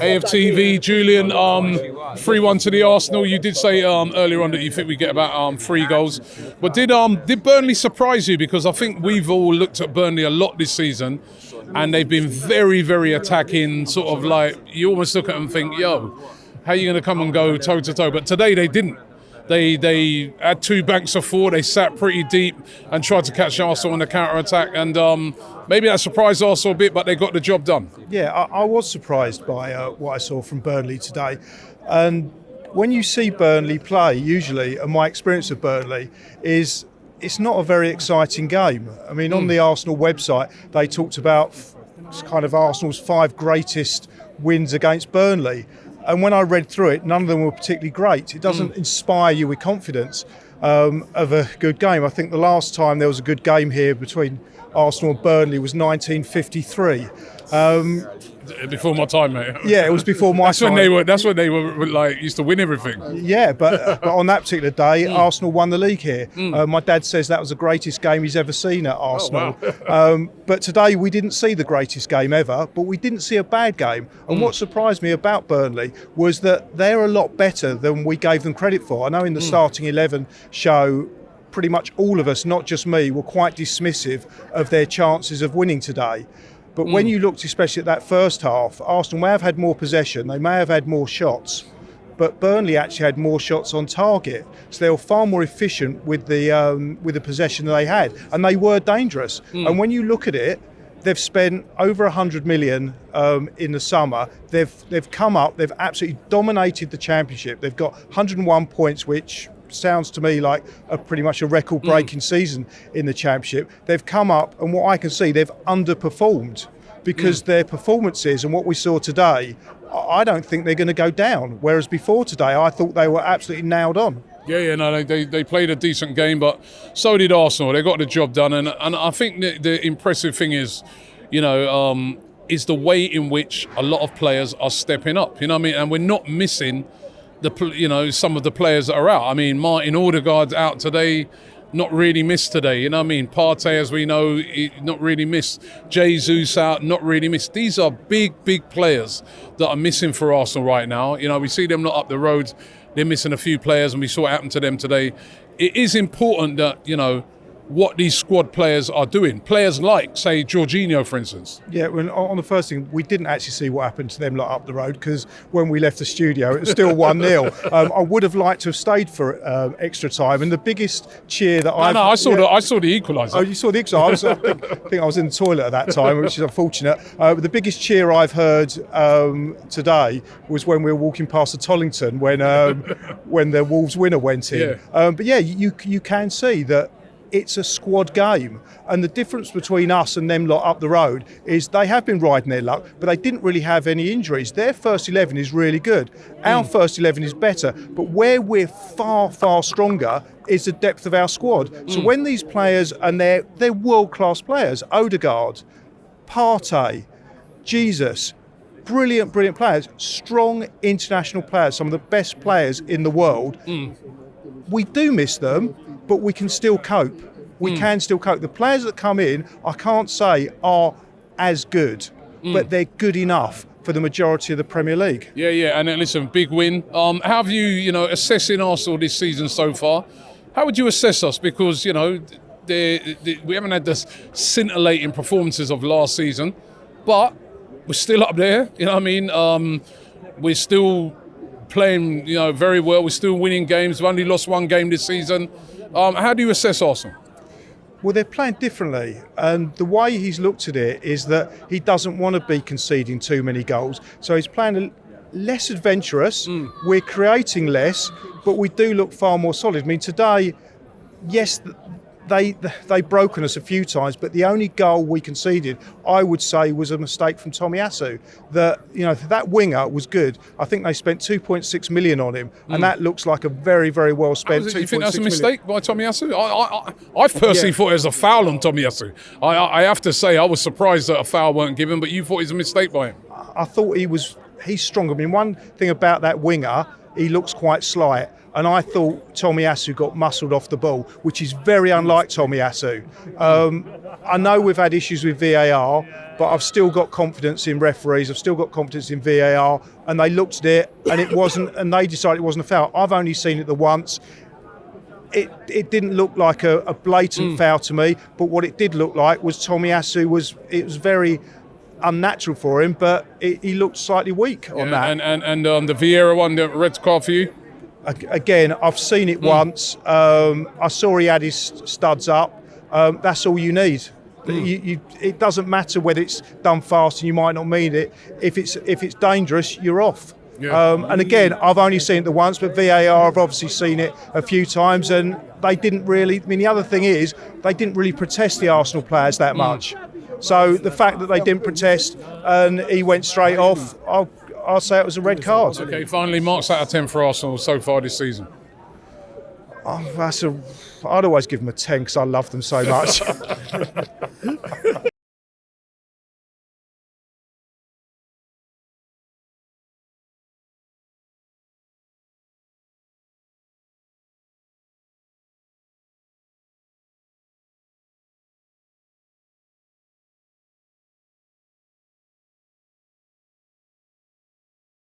AFTV, Julian, 3-1 to the Arsenal. You did say earlier on that you think we get about 3 goals. But did Burnley surprise you? Because I think we've all looked at Burnley a lot this season, and they've been very, very attacking, sort of like, you almost look at them and think, yo, how are you going to come and go toe-to-toe? But today they didn't. They had 2 banks of 4. They sat pretty deep and tried to catch Arsenal on the counter-attack. And maybe that surprised Arsenal a bit, but they got the job done. Yeah, I was surprised by what I saw from Burnley today. And when you see Burnley play, usually, and my experience of Burnley is it's not a very exciting game. I mean, on the Arsenal website, they talked about kind of Arsenal's 5 greatest wins against Burnley. And when I read through it, none of them were particularly great. It doesn't inspire you with confidence of a good game. I think the last time there was a good game here between Arsenal and Burnley was 1953. Before my time, mate. Yeah, it was before my time. That's when they were like used to win everything. Yeah, but on that particular day, Arsenal won the league here. My dad says that was the greatest game he's ever seen at Arsenal. Oh, wow. But today we didn't see the greatest game ever, but we didn't see a bad game. And what surprised me about Burnley was that they're a lot better than we gave them credit for. I know in the starting 11 show, pretty much all of us, not just me, were quite dismissive of their chances of winning today. But when you looked especially at that first half, Arsenal may have had more possession, they may have had more shots, but Burnley actually had more shots on target. So they were far more efficient with the possession that they had, and they were dangerous. And when you look at it, they've spent over 100 million in the summer. They've come up, they've absolutely dominated the championship. They've got 101 points, which sounds to me like pretty much a record-breaking season in the championship. They've come up, and what I can see, they've underperformed because their performances and what we saw today, I don't think they're going to go down. Whereas before today, I thought they were absolutely nailed on. No, they played a decent game, but so did Arsenal. They got the job done, and I think the impressive thing is, is the way in which a lot of players are stepping up. You know what I mean? And we're not missing some of the players that are out. I mean, Martin Odegaard's out today, not really missed today. You know what I mean? Partey, as we know, not really missed. Jesus out, not really missed. These are big players that are missing for Arsenal right now. We see them not up the road. They're missing a few players, and we saw what happened to them today. It is important that, what these squad players are doing. Players like, say, Jorginho, for instance. Yeah, on the first thing, we didn't actually see what happened to them lot up the road, because when we left the studio, it was still 1-0. I would have liked to have stayed for extra time, and the biggest cheer that I saw the equaliser. Oh, you saw the equaliser? I think I was in the toilet at that time, which is unfortunate. The biggest cheer I've heard today was when we were walking past the Tollington when the Wolves winner went in. Yeah. But yeah, you can see that it's a squad game, and the difference between us and them lot up the road is they have been riding their luck, but they didn't really have any injuries. Their first 11 is really good. Our first 11 is better, but where we're far stronger is the depth of our squad. So when these players, and they're world-class players, Odegaard, Partey, Jesus, brilliant players, strong international players, some of the best players in the world. We do miss them, but we can still cope. We can still cope. The players that come in, I can't say are as good, but they're good enough for the majority of the Premier League. Yeah, and listen, big win. How have you, assessing Arsenal this season so far? How would you assess us? Because, we haven't had the scintillating performances of last season, but we're still up there. You know what I mean? We're still playing, very well. We're still winning games. We've only lost 1 game this season. How do you assess Arsenal? Well, they're playing differently, and the way he's looked at it is that he doesn't want to be conceding too many goals. So he's playing less adventurous. We're creating less, but we do look far more solid. I mean, today, yes, they broken us a few times, but the only goal we conceded, I would say, was a mistake from Tomiyasu. That winger was good. I think they spent 2.6 million on him, and that looks like a very well spent. You think that's a mistake by Tomiyasu? I personally thought it was a foul on Tomiyasu. I have to say, I was surprised that a foul weren't given, but you thought it was a mistake by him. I thought he's strong. I mean, one thing about that winger, he looks quite slight. And I thought Tomiyasu got muscled off the ball, which is very unlike Tomiyasu. I know we've had issues with VAR, but but I've still got confidence in referees. I've still got confidence in VAR, and they looked at it, and it wasn't, and they decided it wasn't a foul. I've only seen it the once. It didn't look like a blatant foul to me, but what it did look like was Tomiyasu was very unnatural for him, but he looked slightly weak on that. And the Vieira one, the red card for you? Again, I've seen it once. I saw he had his studs up. That's all you need. It doesn't matter whether it's done fast and you might not mean it. If it's dangerous, you're off. Yeah. And again, I've only seen it the once, but VAR have obviously seen it a few times, and they didn't really. I mean, the other thing is they didn't really protest the Arsenal players that much. So the fact that they didn't protest and he went straight off, I'll say it was a red card. Okay, finally, marks out of 10 for Arsenal so far this season. I'd always give them a 10 because I love them so much.